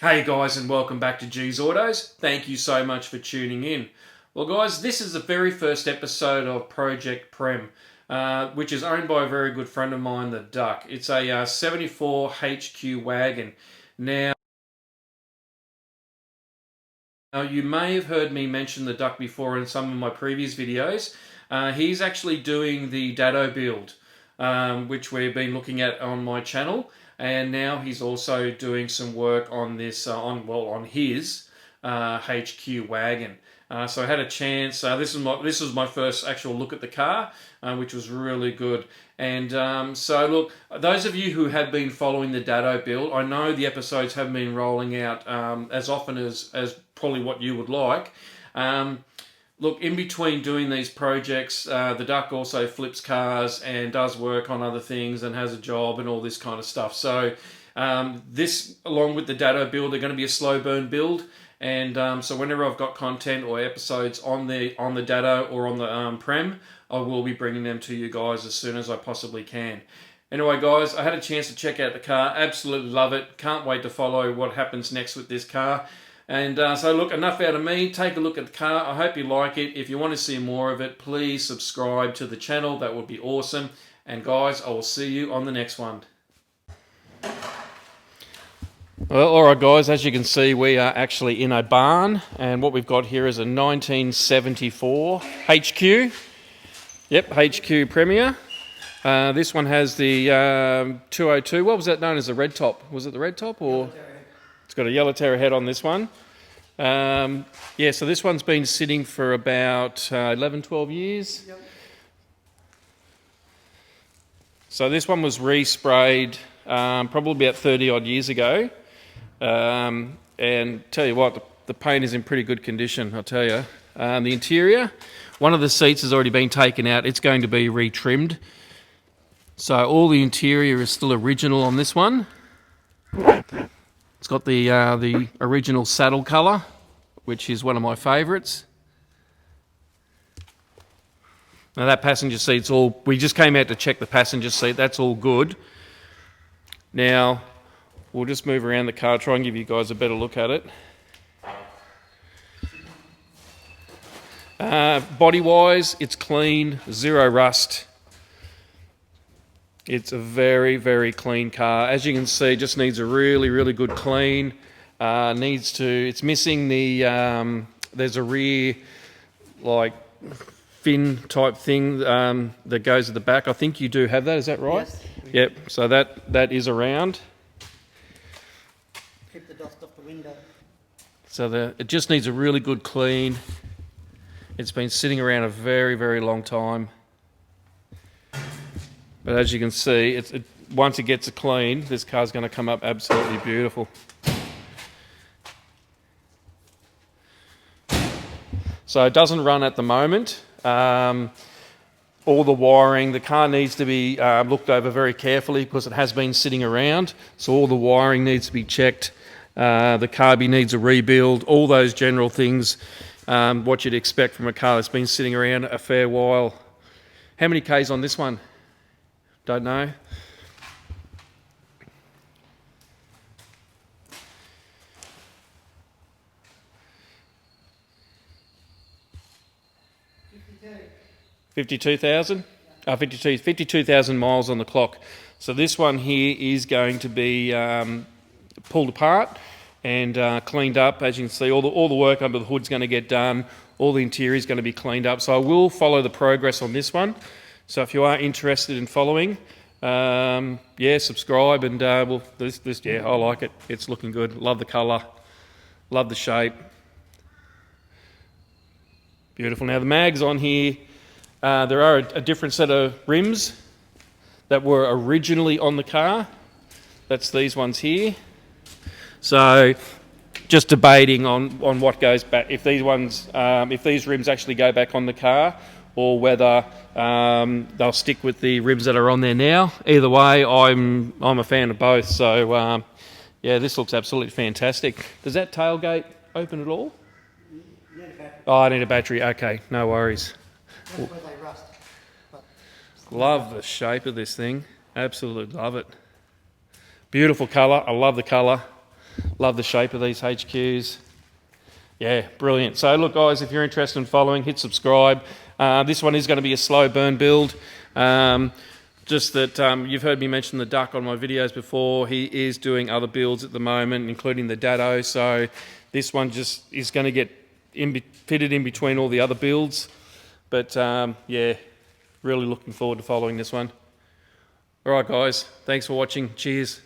Hey guys, and welcome back to G's Autos. Thank you so much for tuning in. Well guys, this is the very first episode of Project Prem, which is owned by a very good friend of mine, the Duck. It's a 74 HQ Wagon. Now, you may have heard me mention the Duck before in some of my previous videos. He's actually doing the Dado build, which we've been looking at on my channel. And now he's also doing some work on this, on his HQ Wagon. So I had a chance. This was my first actual look at the car, which was really good. And so look, those of you who have been following the Dado build, I know the episodes haven't been rolling out as often as probably what you would like. Look, in between doing these projects, the Duck also flips cars and does work on other things and has a job and all this kind of stuff. So this, along with the Dado build, are going to be a slow burn build. And so whenever I've got content or episodes on the Dado or on the Prem, I will be bringing them to you guys as soon as I possibly can. Anyway, guys, I had a chance to check out the car. Absolutely love it. Can't wait to follow what happens next with this car. And so look, enough out of me. Take a look at the car. I hope you like it. If you want to see more of it, please subscribe to the channel. That would be awesome. And guys, I will see you on the next one. Well, alright guys, as you can see, we are actually in a barn. And what we've got here is a 1974 HQ. Yep, HQ Premier. This one has the 202. What was that known as, the red top? Was it the red top or... It's got a yellow terra head on this one. Yeah, so this one's been sitting for about 11, 12 years. Yep. So this one was resprayed probably about 30 odd years ago. And tell you what, the paint is in pretty good condition, I'll tell you. The interior, one of the seats has already been taken out. It's going to be retrimmed. So all the interior is still original on this one. It's got the original saddle colour, which is one of my favourites. Now that passenger seat's all... We just came out to check the passenger seat. That's all good. Now, we'll just move around the car, try and give you guys a better look at it. Body-wise, it's clean, zero rust. It's a very, very clean car. As you can see, just needs a really, really good clean. It's missing the, there's a rear, like, fin type thing that goes at the back. I think you do have that, is that right? Yes. Yep, so that is around. Keep the dust off the window. So it just needs a really good clean. It's been sitting around a very, very long time. But as you can see, once it gets a clean, this car's going to come up absolutely beautiful. So it doesn't run at the moment. All the wiring, the car needs to be looked over very carefully because it has been sitting around. So all the wiring needs to be checked. The carby needs a rebuild. All those general things, what you'd expect from a car that's been sitting around a fair while. How many Ks on this one? Don't know. $52,000? 52,000 miles on the clock. So this one here is going to be pulled apart and cleaned up. As you can see, all the work under the hood's going to get done. All the interior is going to be cleaned up. So I will follow the progress on this one. So if you are interested in following, yeah, subscribe and yeah, I like it. It's looking good. Love the colour. Love the shape. Beautiful. Now the mags on here, there are a different set of rims that were originally on the car. That's these ones here. So just debating on what goes back, if these rims actually go back on the car, or whether they'll stick with the rims that are on there now. Either way, I'm a fan of both. So yeah, this looks absolutely fantastic. Does that tailgate open at all? Need a battery. Oh, I need a battery. Okay, no worries. That's where they rust. But Love the shape of this thing. Absolutely love it. Beautiful colour. I love the colour. Love the shape of these HQs. Yeah, brilliant. So look guys, if you're interested in following, hit subscribe. This one is going to be a slow burn build. Just that you've heard me mention the duck on my videos before. He is doing other builds at the moment, including the Dado. So this one just is going to get fitted in between all the other builds. But yeah, really looking forward to following this one. All right guys, thanks for watching. Cheers.